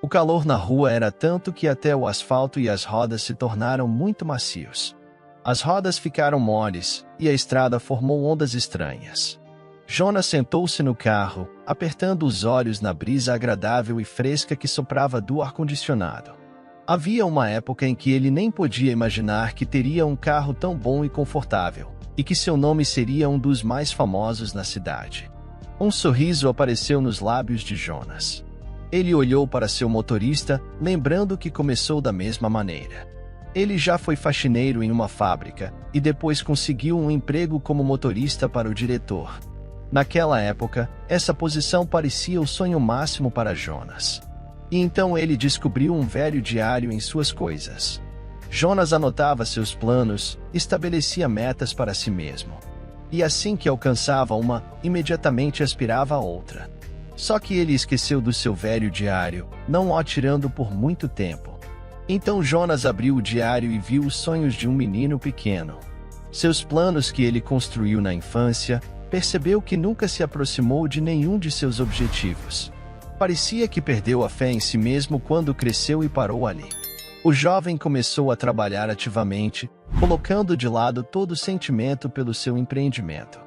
O calor na rua era tanto que até o asfalto e as rodas se tornaram muito macios. As rodas ficaram moles, e a estrada formou ondas estranhas. Jonas sentou-se no carro, apertando os olhos na brisa agradável e fresca que soprava do ar-condicionado. Havia uma época em que ele nem podia imaginar que teria um carro tão bom e confortável, e que seu nome seria um dos mais famosos na cidade. Um sorriso apareceu nos lábios de Jonas. Ele olhou para seu motorista, lembrando que começou da mesma maneira. Ele já foi faxineiro em uma fábrica, e depois conseguiu um emprego como motorista para o diretor. Naquela época, essa posição parecia o sonho máximo para Jonas. E então ele descobriu um velho diário em suas coisas. Jonas anotava seus planos, estabelecia metas para si mesmo. E assim que alcançava uma, imediatamente aspirava a outra. Só que ele esqueceu do seu velho diário, não o tirando por muito tempo. Então Jonas abriu o diário e viu os sonhos de um menino pequeno. Seus planos que ele construiu na infância, percebeu que nunca se aproximou de nenhum de seus objetivos. Parecia que perdeu a fé em si mesmo quando cresceu e parou ali. O jovem começou a trabalhar ativamente, colocando de lado todo o sentimento pelo seu empreendimento.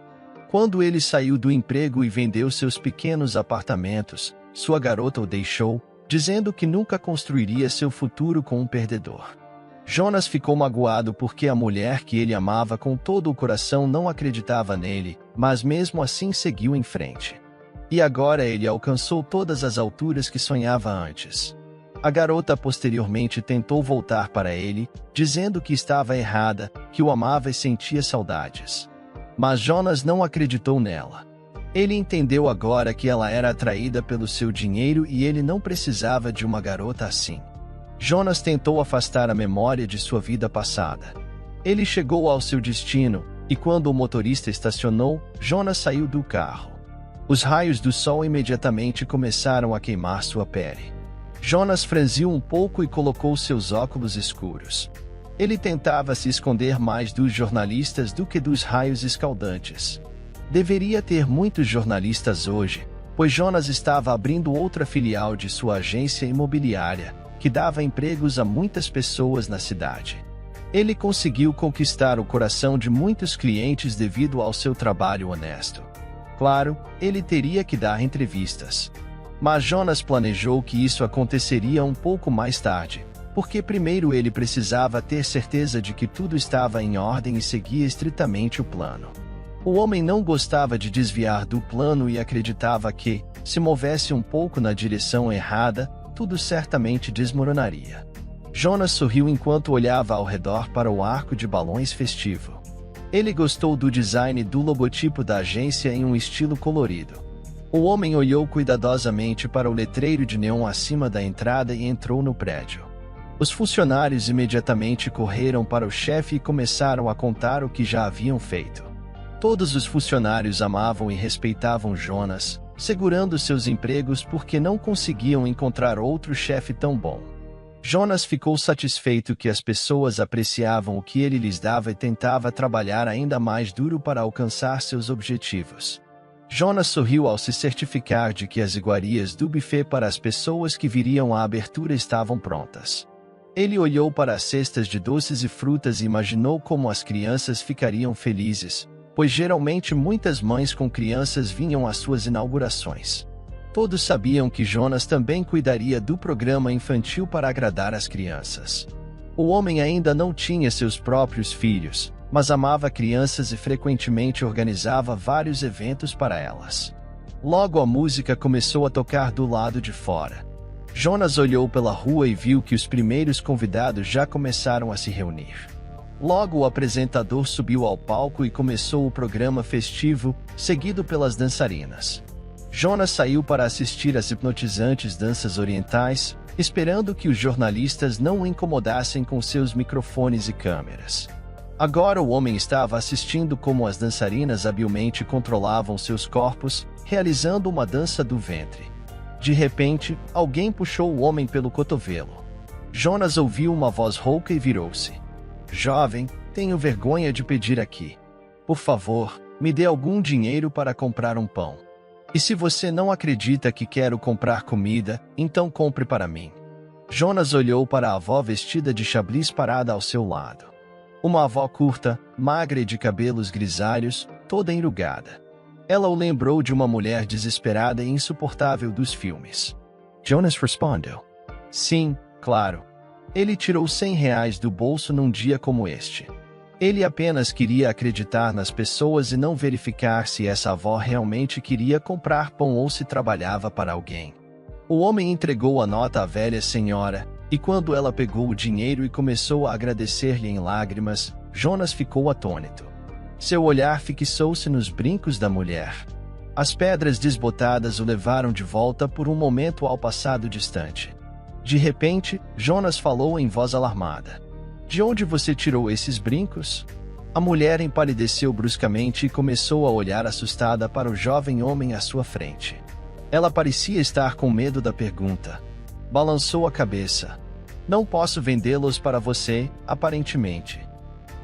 Quando ele saiu do emprego e vendeu seus pequenos apartamentos, sua garota o deixou, dizendo que nunca construiria seu futuro com um perdedor. Jonas ficou magoado porque a mulher que ele amava com todo o coração não acreditava nele, mas mesmo assim seguiu em frente. E agora ele alcançou todas as alturas que sonhava antes. A garota posteriormente tentou voltar para ele, dizendo que estava errada, que o amava e sentia saudades. Mas Jonas não acreditou nela. Ele entendeu agora que ela era atraída pelo seu dinheiro e ele não precisava de uma garota assim. Jonas tentou afastar a memória de sua vida passada. Ele chegou ao seu destino, e quando o motorista estacionou, Jonas saiu do carro. Os raios do sol imediatamente começaram a queimar sua pele. Jonas franziu um pouco e colocou seus óculos escuros. Ele tentava se esconder mais dos jornalistas do que dos raios escaldantes. Deveria ter muitos jornalistas hoje, pois Jonas estava abrindo outra filial de sua agência imobiliária, que dava empregos a muitas pessoas na cidade. Ele conseguiu conquistar o coração de muitos clientes devido ao seu trabalho honesto. Claro, ele teria que dar entrevistas. Mas Jonas planejou que isso aconteceria um pouco mais tarde, porque primeiro ele precisava ter certeza de que tudo estava em ordem e seguia estritamente o plano. O homem não gostava de desviar do plano e acreditava que, se movesse um pouco na direção errada, tudo certamente desmoronaria. Jonas sorriu enquanto olhava ao redor para o arco de balões festivo. Ele gostou do design do logotipo da agência em um estilo colorido. O homem olhou cuidadosamente para o letreiro de neon acima da entrada e entrou no prédio. Os funcionários imediatamente correram para o chefe e começaram a contar o que já haviam feito. Todos os funcionários amavam e respeitavam Jonas, segurando seus empregos porque não conseguiam encontrar outro chefe tão bom. Jonas ficou satisfeito que as pessoas apreciavam o que ele lhes dava e tentava trabalhar ainda mais duro para alcançar seus objetivos. Jonas sorriu ao se certificar de que as iguarias do buffet para as pessoas que viriam à abertura estavam prontas. Ele olhou para as cestas de doces e frutas e imaginou como as crianças ficariam felizes, pois geralmente muitas mães com crianças vinham às suas inaugurações. Todos sabiam que Jonas também cuidaria do programa infantil para agradar as crianças. O homem ainda não tinha seus próprios filhos, mas amava crianças e frequentemente organizava vários eventos para elas. Logo a música começou a tocar do lado de fora. Jonas olhou pela rua e viu que os primeiros convidados já começaram a se reunir. Logo o apresentador subiu ao palco e começou o programa festivo, seguido pelas dançarinas. Jonas saiu para assistir às hipnotizantes danças orientais, esperando que os jornalistas não o incomodassem com seus microfones e câmeras. Agora o homem estava assistindo como as dançarinas habilmente controlavam seus corpos, realizando uma dança do ventre. De repente, alguém puxou o homem pelo cotovelo. Jonas ouviu uma voz rouca e virou-se. "Jovem, tenho vergonha de pedir aqui. Por favor, me dê algum dinheiro para comprar um pão." E se você não acredita que quero comprar comida, então compre para mim. Jonas olhou para a avó vestida de chablis parada ao seu lado. Uma avó curta, magra e de cabelos grisalhos, toda enrugada. Ela o lembrou de uma mulher desesperada e insuportável dos filmes. Jonas respondeu: sim, claro. Ele tirou R$100 do bolso num dia como este. Ele apenas queria acreditar nas pessoas e não verificar se essa avó realmente queria comprar pão ou se trabalhava para alguém. O homem entregou a nota à velha senhora, e quando ela pegou o dinheiro e começou a agradecer-lhe em lágrimas, Jonas ficou atônito. Seu olhar fixou-se nos brincos da mulher. As pedras desbotadas o levaram de volta por um momento ao passado distante. De repente, Jonas falou em voz alarmada: de onde você tirou esses brincos? A mulher empalideceu bruscamente e começou a olhar assustada para o jovem homem à sua frente. Ela parecia estar com medo da pergunta. Balançou a cabeça. Não posso vendê-los para você, aparentemente.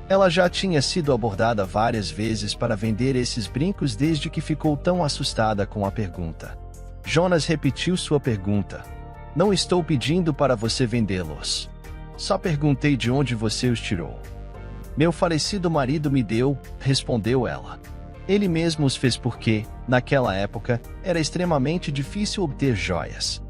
Ela já tinha sido abordada várias vezes para vender esses brincos desde que ficou tão assustada com a pergunta. Jonas repetiu sua pergunta. Não estou pedindo para você vendê-los. Só perguntei de onde você os tirou. Meu falecido marido me deu, respondeu ela. Ele mesmo os fez porque, naquela época, era extremamente difícil obter joias.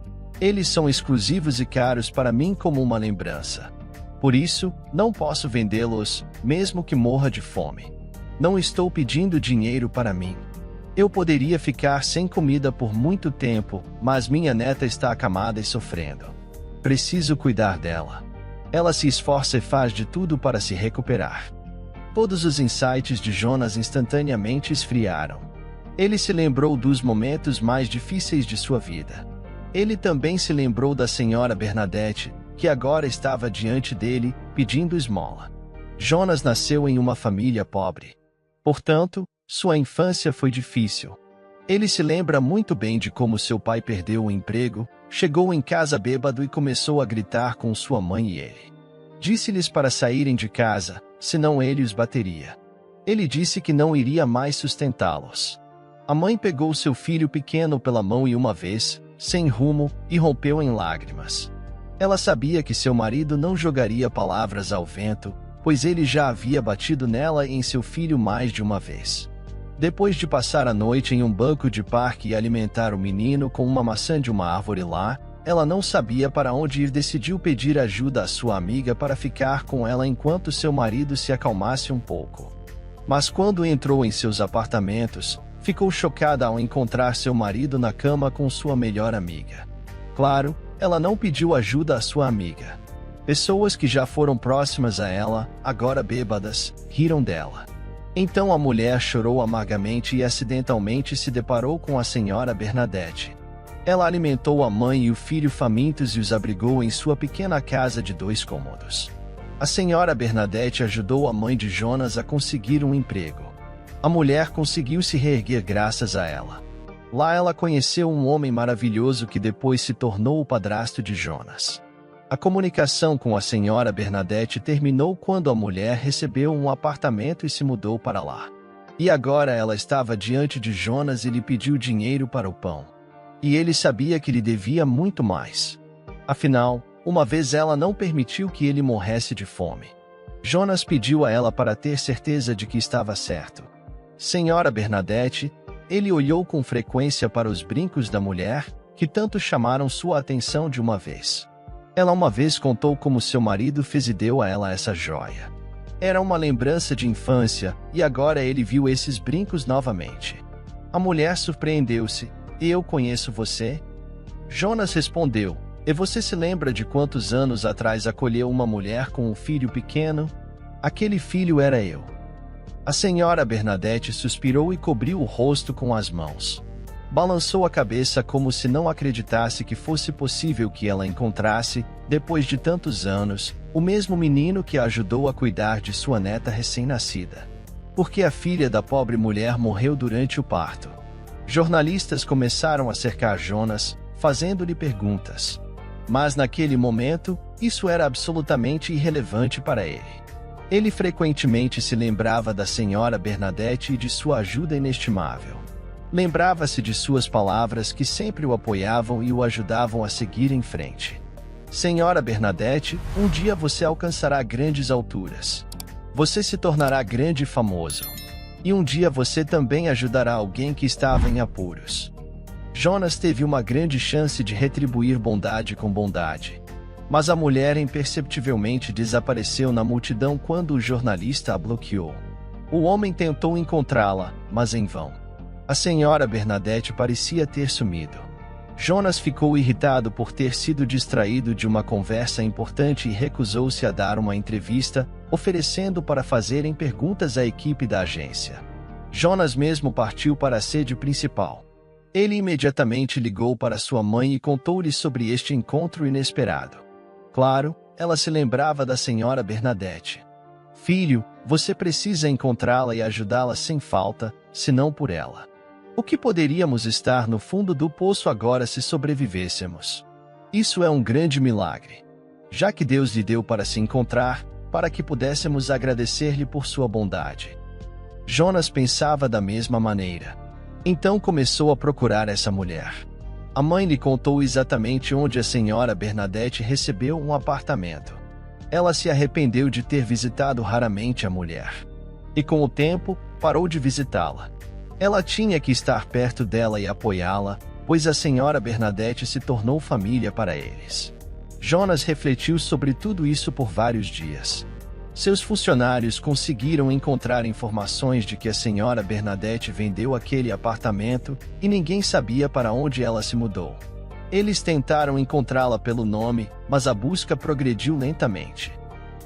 Eles são exclusivos e caros para mim como uma lembrança. Por isso, não posso vendê-los, mesmo que morra de fome. Não estou pedindo dinheiro para mim. Eu poderia ficar sem comida por muito tempo, mas minha neta está acamada e sofrendo. Preciso cuidar dela. Ela se esforça e faz de tudo para se recuperar. Todos os insights de Jonas instantaneamente esfriaram. Ele se lembrou dos momentos mais difíceis de sua vida. Ele também se lembrou da senhora Bernadette, que agora estava diante dele, pedindo esmola. Jonas nasceu em uma família pobre. Portanto, sua infância foi difícil. Ele se lembra muito bem de como seu pai perdeu o emprego, chegou em casa bêbado e começou a gritar com sua mãe e ele. Disse-lhes para saírem de casa, senão ele os bateria. Ele disse que não iria mais sustentá-los. A mãe pegou seu filho pequeno pela mão e uma vez, sem rumo, e rompeu em lágrimas. Ela sabia que seu marido não jogaria palavras ao vento, pois ele já havia batido nela e em seu filho mais de uma vez. Depois de passar a noite em um banco de parque e alimentar o menino com uma maçã de uma árvore lá, ela não sabia para onde ir e decidiu pedir ajuda à sua amiga para ficar com ela enquanto seu marido se acalmasse um pouco. Mas quando entrou em seus apartamentos, ficou chocada ao encontrar seu marido na cama com sua melhor amiga. Claro, ela não pediu ajuda à sua amiga. Pessoas que já foram próximas a ela, agora bêbadas, riram dela. Então a mulher chorou amargamente e acidentalmente se deparou com a senhora Bernadette. Ela alimentou a mãe e o filho famintos e os abrigou em sua pequena casa de 2 cômodos. A senhora Bernadette ajudou a mãe de Jonas a conseguir um emprego. A mulher conseguiu se reerguer graças a ela. Lá ela conheceu um homem maravilhoso que depois se tornou o padrasto de Jonas. A comunicação com a senhora Bernadette terminou quando a mulher recebeu um apartamento e se mudou para lá. E agora ela estava diante de Jonas e lhe pediu dinheiro para o pão. E ele sabia que lhe devia muito mais. Afinal, uma vez ela não permitiu que ele morresse de fome. Jonas pediu a ela para ter certeza de que estava certo. Senhora Bernadette, ele olhou com frequência para os brincos da mulher, que tanto chamaram sua atenção de uma vez. Ela uma vez contou como seu marido fez e deu a ela essa joia. Era uma lembrança de infância, e agora ele viu esses brincos novamente. A mulher surpreendeu-se. Eu conheço você? Jonas respondeu. E você se lembra de quantos anos atrás acolheu uma mulher com um filho pequeno? Aquele filho era eu. A senhora Bernadette suspirou e cobriu o rosto com as mãos. Balançou a cabeça como se não acreditasse que fosse possível que ela encontrasse, depois de tantos anos, o mesmo menino que a ajudou a cuidar de sua neta recém-nascida. Porque a filha da pobre mulher morreu durante o parto. Jornalistas começaram a cercar Jonas, fazendo-lhe perguntas. Mas naquele momento, isso era absolutamente irrelevante para ele. Ele frequentemente se lembrava da senhora Bernadette e de sua ajuda inestimável. Lembrava-se de suas palavras que sempre o apoiavam e o ajudavam a seguir em frente. Senhora Bernadette, um dia você alcançará grandes alturas. Você se tornará grande e famoso. E um dia você também ajudará alguém que estava em apuros. Jonas teve uma grande chance de retribuir bondade com bondade. Mas a mulher imperceptivelmente desapareceu na multidão quando o jornalista a bloqueou. O homem tentou encontrá-la, mas em vão. A senhora Bernadette parecia ter sumido. Jonas ficou irritado por ter sido distraído de uma conversa importante e recusou-se a dar uma entrevista, oferecendo para fazerem perguntas à equipe da agência. Jonas mesmo partiu para a sede principal. Ele imediatamente ligou para sua mãe e contou-lhe sobre este encontro inesperado. Claro, ela se lembrava da senhora Bernadette. Filho, você precisa encontrá-la e ajudá-la sem falta, se não por ela. O que poderíamos estar no fundo do poço agora se sobrevivêssemos? Isso é um grande milagre. Já que Deus lhe deu para se encontrar, para que pudéssemos agradecer-lhe por sua bondade. Jonas pensava da mesma maneira. Então começou a procurar essa mulher. A mãe lhe contou exatamente onde a senhora Bernadette recebeu um apartamento. Ela se arrependeu de ter visitado raramente a mulher. E com o tempo, parou de visitá-la. Ela tinha que estar perto dela e apoiá-la, pois a senhora Bernadette se tornou família para eles. Jonas refletiu sobre tudo isso por vários dias. Seus funcionários conseguiram encontrar informações de que a senhora Bernadette vendeu aquele apartamento e ninguém sabia para onde ela se mudou. Eles tentaram encontrá-la pelo nome, mas a busca progrediu lentamente.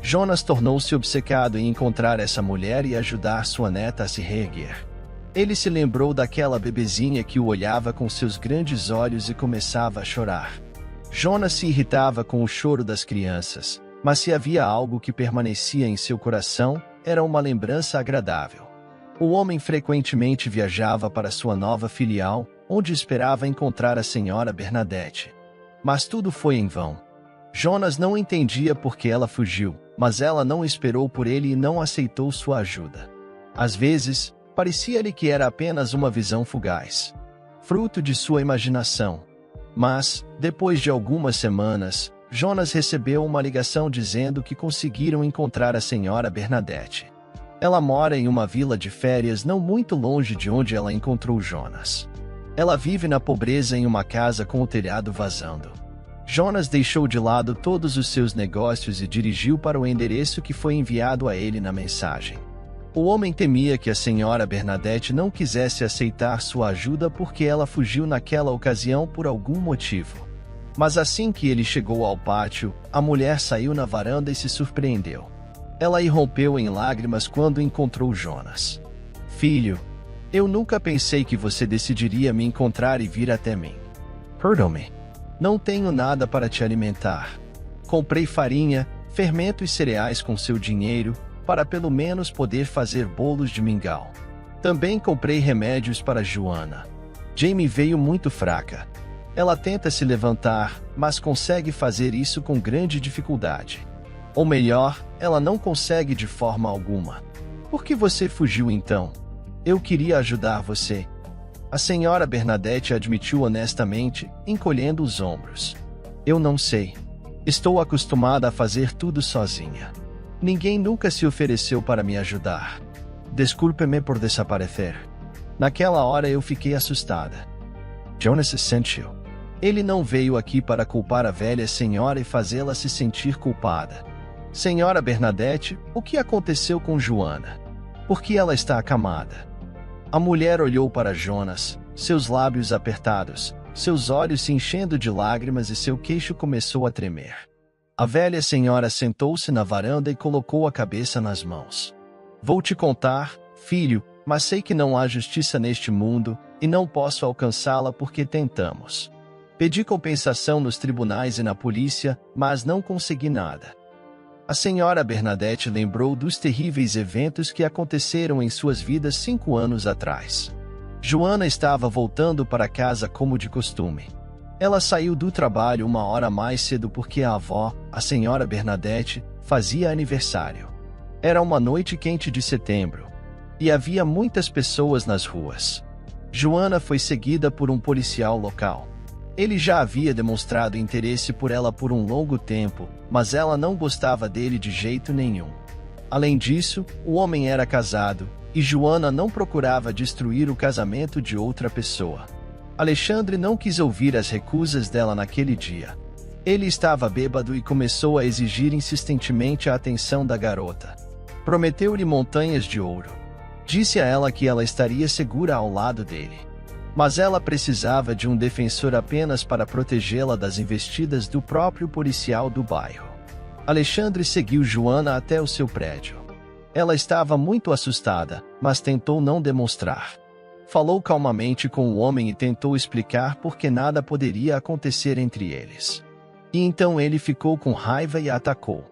Jonas tornou-se obcecado em encontrar essa mulher e ajudar sua neta a se reerguer. Ele se lembrou daquela bebezinha que o olhava com seus grandes olhos e começava a chorar. Jonas se irritava com o choro das crianças, mas se havia algo que permanecia em seu coração, era uma lembrança agradável. O homem frequentemente viajava para sua nova filial, onde esperava encontrar a senhora Bernadette. Mas tudo foi em vão. Jonas não entendia por que ela fugiu, mas ela não esperou por ele e não aceitou sua ajuda. Às vezes, parecia-lhe que era apenas uma visão fugaz, fruto de sua imaginação. Mas, depois de algumas semanas, Jonas recebeu uma ligação dizendo que conseguiram encontrar a senhora Bernadette. Ela mora em uma vila de férias não muito longe de onde ela encontrou Jonas. Ela vive na pobreza em uma casa com o telhado vazando. Jonas deixou de lado todos os seus negócios e dirigiu para o endereço que foi enviado a ele na mensagem. O homem temia que a senhora Bernadette não quisesse aceitar sua ajuda porque ela fugiu naquela ocasião por algum motivo. Mas assim que ele chegou ao pátio, a mulher saiu na varanda e se surpreendeu. Ela irrompeu em lágrimas quando encontrou Jonas. Filho, eu nunca pensei que você decidiria me encontrar e vir até mim. Perdoe-me. Não tenho nada para te alimentar. Comprei farinha, fermento e cereais com seu dinheiro, para pelo menos poder fazer bolos de mingau. Também comprei remédios para Joana. Jamie veio muito fraca. Ela tenta se levantar, mas consegue fazer isso com grande dificuldade. Ou melhor, ela não consegue de forma alguma. Por que você fugiu então? Eu queria ajudar você. A senhora Bernadette admitiu honestamente, encolhendo os ombros. Eu não sei. Estou acostumada a fazer tudo sozinha. Ninguém nunca se ofereceu para me ajudar. Desculpe-me por desaparecer. Naquela hora eu fiquei assustada. Jonas se sentiu. Ele não veio aqui para culpar a velha senhora e fazê-la se sentir culpada. Senhora Bernadette, o que aconteceu com Joana? Por que ela está acamada? A mulher olhou para Jonas, seus lábios apertados, seus olhos se enchendo de lágrimas e seu queixo começou a tremer. A velha senhora sentou-se na varanda e colocou a cabeça nas mãos. Vou te contar, filho, mas sei que não há justiça neste mundo, e não posso alcançá-la porque tentamos. Pedi compensação nos tribunais e na polícia, mas não consegui nada. A senhora Bernadette lembrou dos terríveis eventos que aconteceram em suas vidas 5 anos atrás. Joana estava voltando para casa como de costume. Ela saiu do trabalho 1 hora mais cedo porque a avó, a senhora Bernadette, fazia aniversário. Era uma noite quente de setembro. E havia muitas pessoas nas ruas. Joanna foi seguida por um policial local. Ele já havia demonstrado interesse por ela por um longo tempo, mas ela não gostava dele de jeito nenhum. Além disso, o homem era casado, e Joanna não procurava destruir o casamento de outra pessoa. Alexandre não quis ouvir as recusas dela naquele dia. Ele estava bêbado e começou a exigir insistentemente a atenção da garota. Prometeu-lhe montanhas de ouro. Disse a ela que ela estaria segura ao lado dele. Mas ela precisava de um defensor apenas para protegê-la das investidas do próprio policial do bairro. Alexandre seguiu Joanna até o seu prédio. Ela estava muito assustada, mas tentou não demonstrar. Falou calmamente com o homem e tentou explicar por que nada poderia acontecer entre eles. E então ele ficou com raiva e a atacou.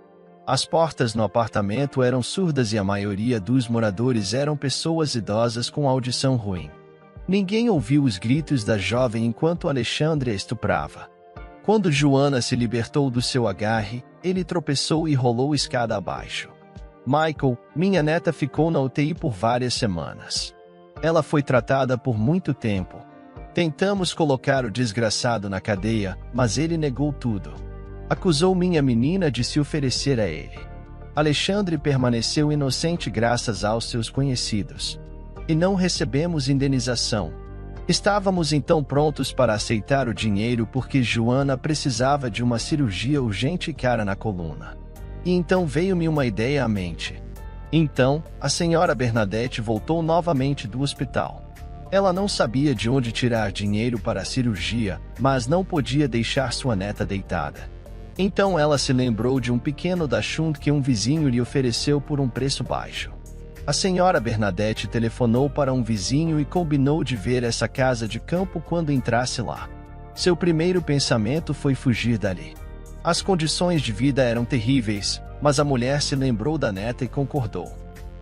As portas no apartamento eram surdas e a maioria dos moradores eram pessoas idosas com audição ruim. Ninguém ouviu os gritos da jovem enquanto Alexandre a estuprava. Quando Joanna se libertou do seu agarre, ele tropeçou e rolou escada abaixo. Michael, minha neta, ficou na UTI por várias semanas. Ela foi tratada por muito tempo. Tentamos colocar o desgraçado na cadeia, mas ele negou tudo. Acusou minha menina de se oferecer a ele. Alexandre permaneceu inocente graças aos seus conhecidos. E não recebemos indenização. Estávamos então prontos para aceitar o dinheiro porque Joanna precisava de uma cirurgia urgente e cara na coluna. E então veio-me uma ideia à mente. Então, a senhora Bernadette voltou novamente do hospital. Ela não sabia de onde tirar dinheiro para a cirurgia, mas não podia deixar sua neta deitada. Então ela se lembrou de um pequeno dachshund que um vizinho lhe ofereceu por um preço baixo. A senhora Bernadette telefonou para um vizinho e combinou de ver essa casa de campo quando entrasse lá. Seu primeiro pensamento foi fugir dali. As condições de vida eram terríveis, mas a mulher se lembrou da neta e concordou.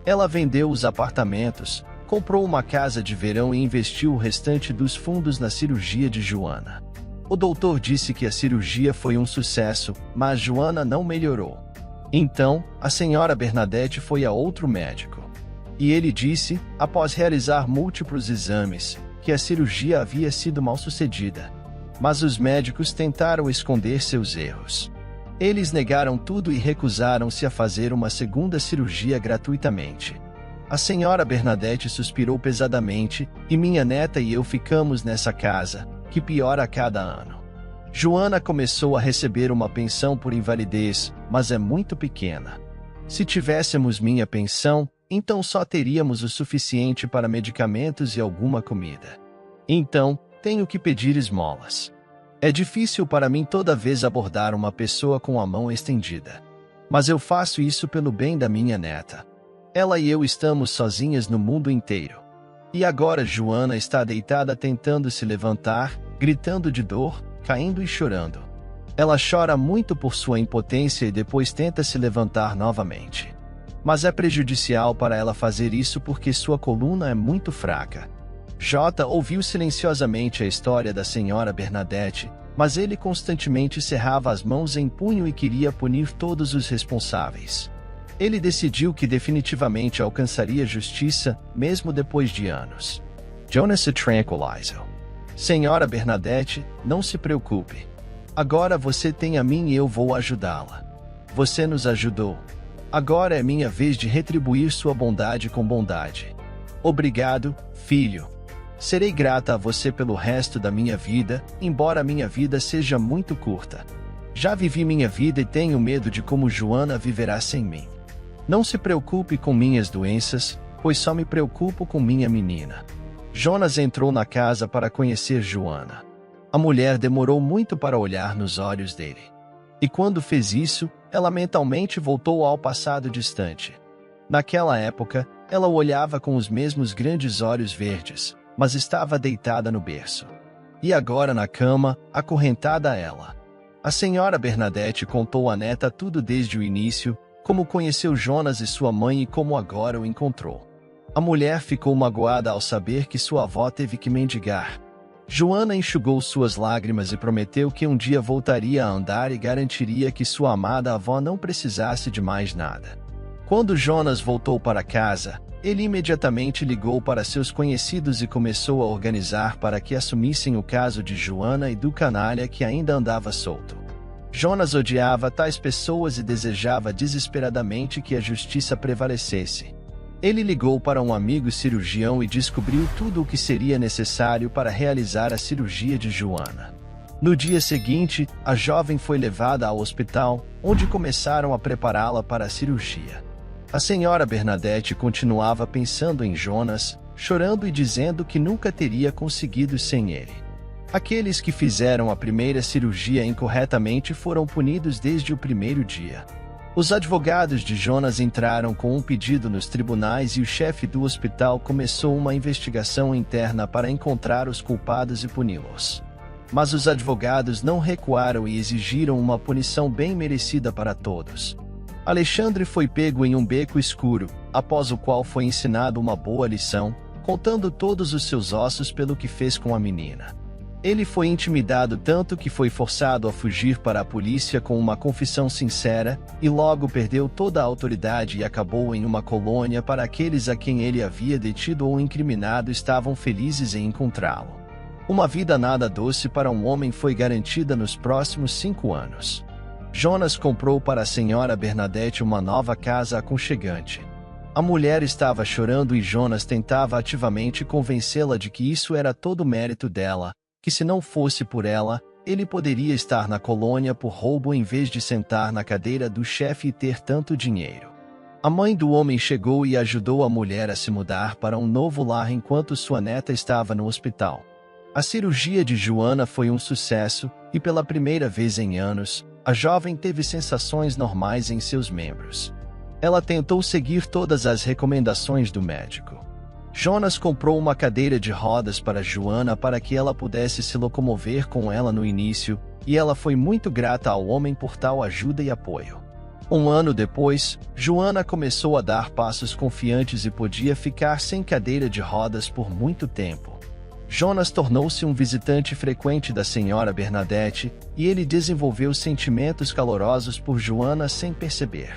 Ela vendeu os apartamentos, comprou uma casa de verão e investiu o restante dos fundos na cirurgia de Joanna. O doutor disse que a cirurgia foi um sucesso, mas Joanna não melhorou. Então, a senhora Bernadette foi a outro médico. E ele disse, após realizar múltiplos exames, que a cirurgia havia sido mal sucedida. Mas os médicos tentaram esconder seus erros. Eles negaram tudo e recusaram-se a fazer uma segunda cirurgia gratuitamente. A senhora Bernadette suspirou pesadamente, e minha neta e eu ficamos nessa casa, que piora a cada ano. Joanna começou a receber uma pensão por invalidez, mas é muito pequena. Se tivéssemos minha pensão, então só teríamos o suficiente para medicamentos e alguma comida. Então, tenho que pedir esmolas. É difícil para mim toda vez abordar uma pessoa com a mão estendida. Mas eu faço isso pelo bem da minha neta. Ela e eu estamos sozinhas no mundo inteiro. E agora Joanna está deitada tentando se levantar, gritando de dor, caindo e chorando. Ela chora muito por sua impotência e depois tenta se levantar novamente. Mas é prejudicial para ela fazer isso porque sua coluna é muito fraca. J ouviu silenciosamente a história da senhora Bernadette, mas ele constantemente cerrava as mãos em punho e queria punir todos os responsáveis. Ele decidiu que definitivamente alcançaria justiça, mesmo depois de anos. Jonas se tranquilizou. Senhora Bernadette, não se preocupe. Agora você tem a mim e eu vou ajudá-la. Você nos ajudou. Agora é minha vez de retribuir sua bondade com bondade. Obrigado, filho. Serei grata a você pelo resto da minha vida, embora minha vida seja muito curta. Já vivi minha vida e tenho medo de como Joanna viverá sem mim. Não se preocupe com minhas doenças, pois só me preocupo com minha menina. Jonas entrou na casa para conhecer Joanna. A mulher demorou muito para olhar nos olhos dele. E quando fez isso, ela mentalmente voltou ao passado distante. Naquela época, ela o olhava com os mesmos grandes olhos verdes, mas estava deitada no berço. E agora na cama, acorrentada a ela. A senhora Bernadette contou à neta tudo desde o início, como conheceu Jonas e sua mãe e como agora o encontrou. A mulher ficou magoada ao saber que sua avó teve que mendigar. Joanna enxugou suas lágrimas e prometeu que um dia voltaria a andar e garantiria que sua amada avó não precisasse de mais nada. Quando Jonas voltou para casa, ele imediatamente ligou para seus conhecidos e começou a organizar para que assumissem o caso de Joana e do canalha que ainda andava solto. Jonas odiava tais pessoas e desejava desesperadamente que a justiça prevalecesse. Ele ligou para um amigo cirurgião e descobriu tudo o que seria necessário para realizar a cirurgia de Joana. No dia seguinte, a jovem foi levada ao hospital, onde começaram a prepará-la para a cirurgia. A senhora Bernadette continuava pensando em Jonas, chorando e dizendo que nunca teria conseguido sem ele. Aqueles que fizeram a primeira cirurgia incorretamente foram punidos desde o primeiro dia. Os advogados de Jonas entraram com um pedido nos tribunais e o chefe do hospital começou uma investigação interna para encontrar os culpados e puni-los. Mas os advogados não recuaram e exigiram uma punição bem merecida para todos. Alexandre foi pego em um beco escuro, após o qual foi ensinado uma boa lição, contando todos os seus ossos pelo que fez com a menina. Ele foi intimidado tanto que foi forçado a fugir para a polícia com uma confissão sincera, e logo perdeu toda a autoridade e acabou em uma colônia para aqueles a quem ele havia detido ou incriminado estavam felizes em encontrá-lo. Uma vida nada doce para um homem foi garantida nos próximos 5 anos. Jonas comprou para a senhora Bernadette uma nova casa aconchegante. A mulher estava chorando e Jonas tentava ativamente convencê-la de que isso era todo mérito dela, que se não fosse por ela, ele poderia estar na colônia por roubo em vez de sentar na cadeira do chefe e ter tanto dinheiro. A mãe do homem chegou e ajudou a mulher a se mudar para um novo lar enquanto sua neta estava no hospital. A cirurgia de Joana foi um sucesso, e pela primeira vez em anos, a jovem teve sensações normais em seus membros. Ela tentou seguir todas as recomendações do médico. Jonas comprou uma cadeira de rodas para Joana para que ela pudesse se locomover com ela no início, e ela foi muito grata ao homem por tal ajuda e apoio. Um ano depois, Joana começou a dar passos confiantes e podia ficar sem cadeira de rodas por muito tempo. Jonas tornou-se um visitante frequente da senhora Bernadette, e ele desenvolveu sentimentos calorosos por Joana sem perceber.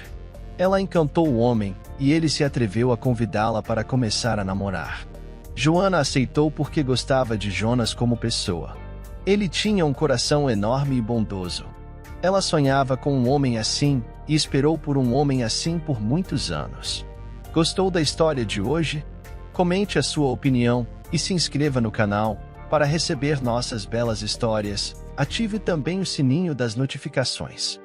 Ela encantou o homem, e ele se atreveu a convidá-la para começar a namorar. Joana aceitou porque gostava de Jonas como pessoa. Ele tinha um coração enorme e bondoso. Ela sonhava com um homem assim, e esperou por um homem assim por muitos anos. Gostou da história de hoje? Comente a sua opinião e se inscreva no canal para receber nossas belas histórias. Ative também o sininho das notificações.